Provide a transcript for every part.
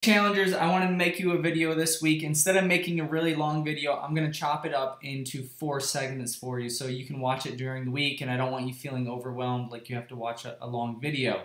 Challengers, I wanted to make you a video this week. Instead of making a really long video, I'm going to chop it up into 4 segments for you so you can watch it during the week, and I don't want you feeling overwhelmed like you have to watch a long video.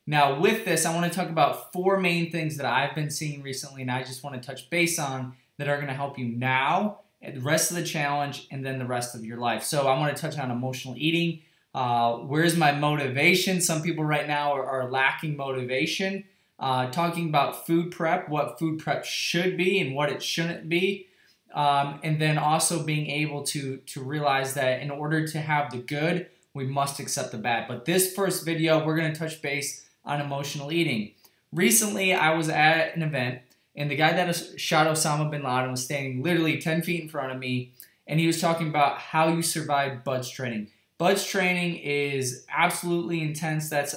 Now with this, I want to talk about 4 main things that I've been seeing recently and I just want to touch base on that are going to help you now, the rest of the challenge, and then the rest of your life. So I want to touch on emotional eating. Where's my motivation? Some people right now are lacking motivation. Talking about food prep, what food prep should be and what it shouldn't be, and then also being able to realize that in order to have the good, we must accept the bad. But this first video, we're going to touch base on emotional eating. Recently, I was at an event, and the guy that shot Osama bin Laden was standing literally 10 feet in front of me, and he was talking about how you survive BUD/S training. BUD/S training is absolutely intense. That's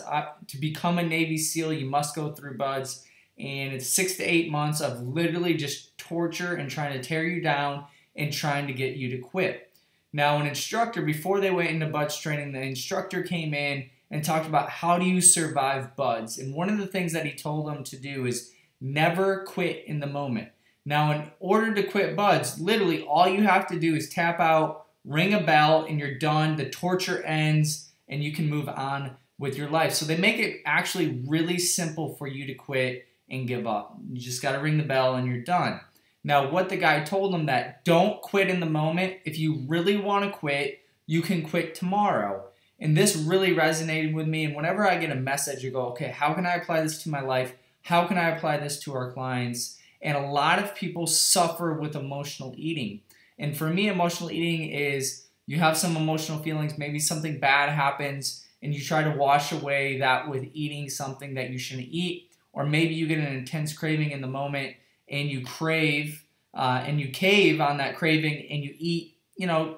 to become a Navy SEAL, you must go through BUD/S, and it's 6 to 8 months of literally just torture and trying to tear you down and trying to get you to quit. Now, an instructor, before they went into BUD/S training, the instructor came in and talked about how do you survive BUD/S, and one of the things that he told them to do is never quit in the moment. Now, in order to quit BUD/S, literally all you have to do is tap out, ring a bell, and you're done. The torture ends, and you can move on with your life. So they make it actually really simple for you to quit and give up. You just got to ring the bell, and you're done. Now, what the guy told them that don't quit in the moment. If you really want to quit, you can quit tomorrow. And this really resonated with me. And whenever I get a message, you go, okay, how can I apply this to my life? How can I apply this to our clients? And a lot of people suffer with emotional eating. And for me, emotional eating is you have some emotional feelings, maybe something bad happens, and you try to wash away that with eating something that you shouldn't eat, or maybe you get an intense craving in the moment and you crave and you cave on that craving and you eat,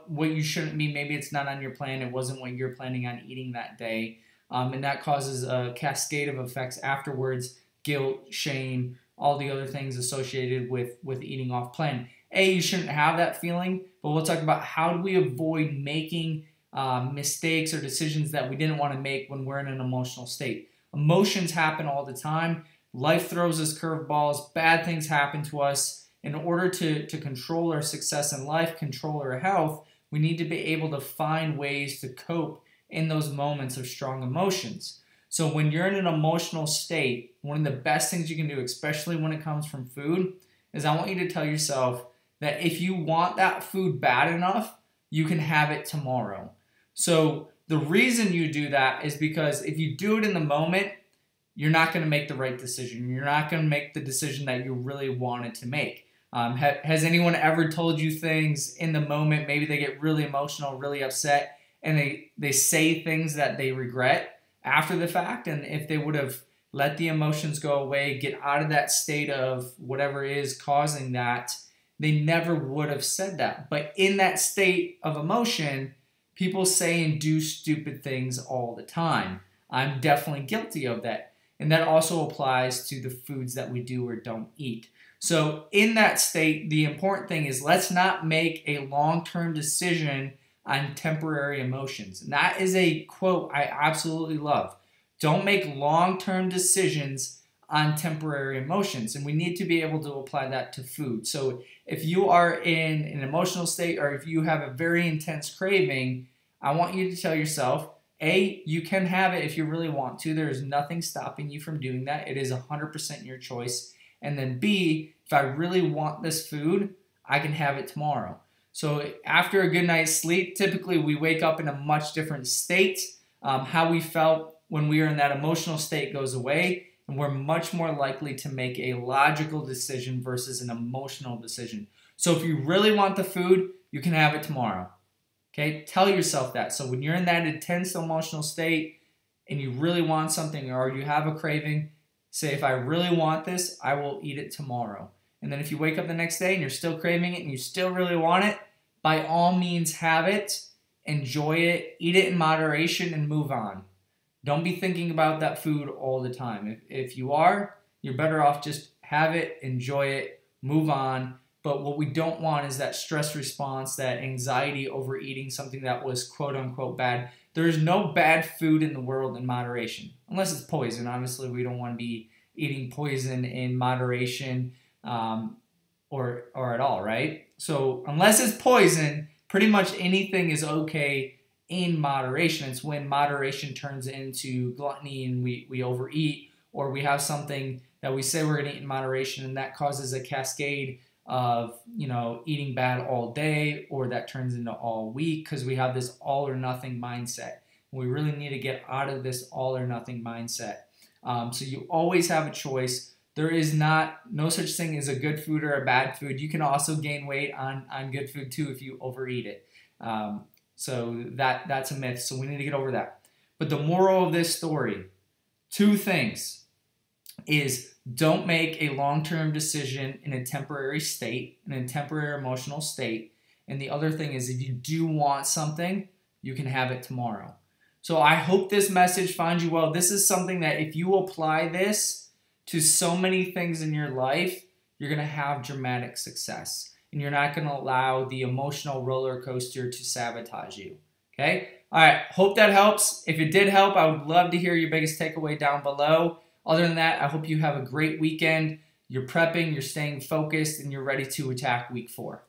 what you shouldn't be. Maybe it's not on your plan. It wasn't what you're planning on eating that day, and that causes a cascade of effects afterwards: guilt, shame, all the other things associated with eating off plan. You shouldn't have that feeling, but we'll talk about how do we avoid making mistakes or decisions that we didn't want to make when we're in an emotional state. Emotions happen all the time. Life throws us curveballs. Bad things happen to us. In order to control our success in life, control our health, we need to be able to find ways to cope in those moments of strong emotions. So when you're in an emotional state, one of the best things you can do, especially when it comes from food, is I want you to tell yourself that if you want that food bad enough, you can have it tomorrow. So the reason you do that is because if you do it in the moment, you're not going to make the right decision. You're not going to make the decision that you really wanted to make. Has anyone ever told you things in the moment? Maybe they get really emotional, really upset, and they say things that they regret after the fact. And if they would have let the emotions go away, get out of that state of whatever is causing that, they never would have said that. But in that state of emotion, people say and do stupid things all the time. I'm definitely guilty of that. And that also applies to the foods that we do or don't eat. So in that state, the important thing is let's not make a long-term decision on temporary emotions. And that is a quote I absolutely love. Don't make long-term decisions on temporary emotions. And we need to be able to apply that to food. So if you are in an emotional state or if you have a very intense craving, I want you to tell yourself, A, you can have it if you really want to. There is nothing stopping you from doing that. It is 100% your choice. And then B, if I really want this food, I can have it tomorrow. So after a good night's sleep, typically we wake up in a much different state. How we felt when we were in that emotional state goes away, and we're much more likely to make a logical decision versus an emotional decision. So if you really want the food, you can have it tomorrow. Okay, tell yourself that. So when you're in that intense emotional state and you really want something or you have a craving, say, if I really want this, I will eat it tomorrow. And then if you wake up the next day and you're still craving it and you still really want it, by all means have it, enjoy it, eat it in moderation, and move on. Don't be thinking about that food all the time. If you are, you're better off just have it, enjoy it, move on. But what we don't want is that stress response, that anxiety over eating something that was quote unquote bad. There is no bad food in the world in moderation, unless it's poison. Obviously, we don't want to be eating poison in moderation or at all, right? So unless it's poison, pretty much anything is okay in moderation. It's when moderation turns into gluttony and we overeat, or we have something that we say we're going to eat in moderation and that causes a cascade of, you know, eating bad all day, or that turns into all week because we have this all or nothing mindset. We really need to get out of this all or nothing mindset. So you always have a choice. There is no such thing as a good food or a bad food. You can also gain weight on good food too if you overeat it. So that's a myth. So we need to get over that. But the moral of this story, two things, is don't make a long-term decision in a temporary state, in a temporary emotional state. And the other thing is, if you do want something, you can have it tomorrow. So I hope this message finds you well. This is something that if you apply this to so many things in your life, you're going to have dramatic success. And you're not going to allow the emotional roller coaster to sabotage you. Okay? All right. Hope that helps. If it did help, I would love to hear your biggest takeaway down below. Other than that, I hope you have a great weekend. You're prepping, you're staying focused, and you're ready to attack week 4.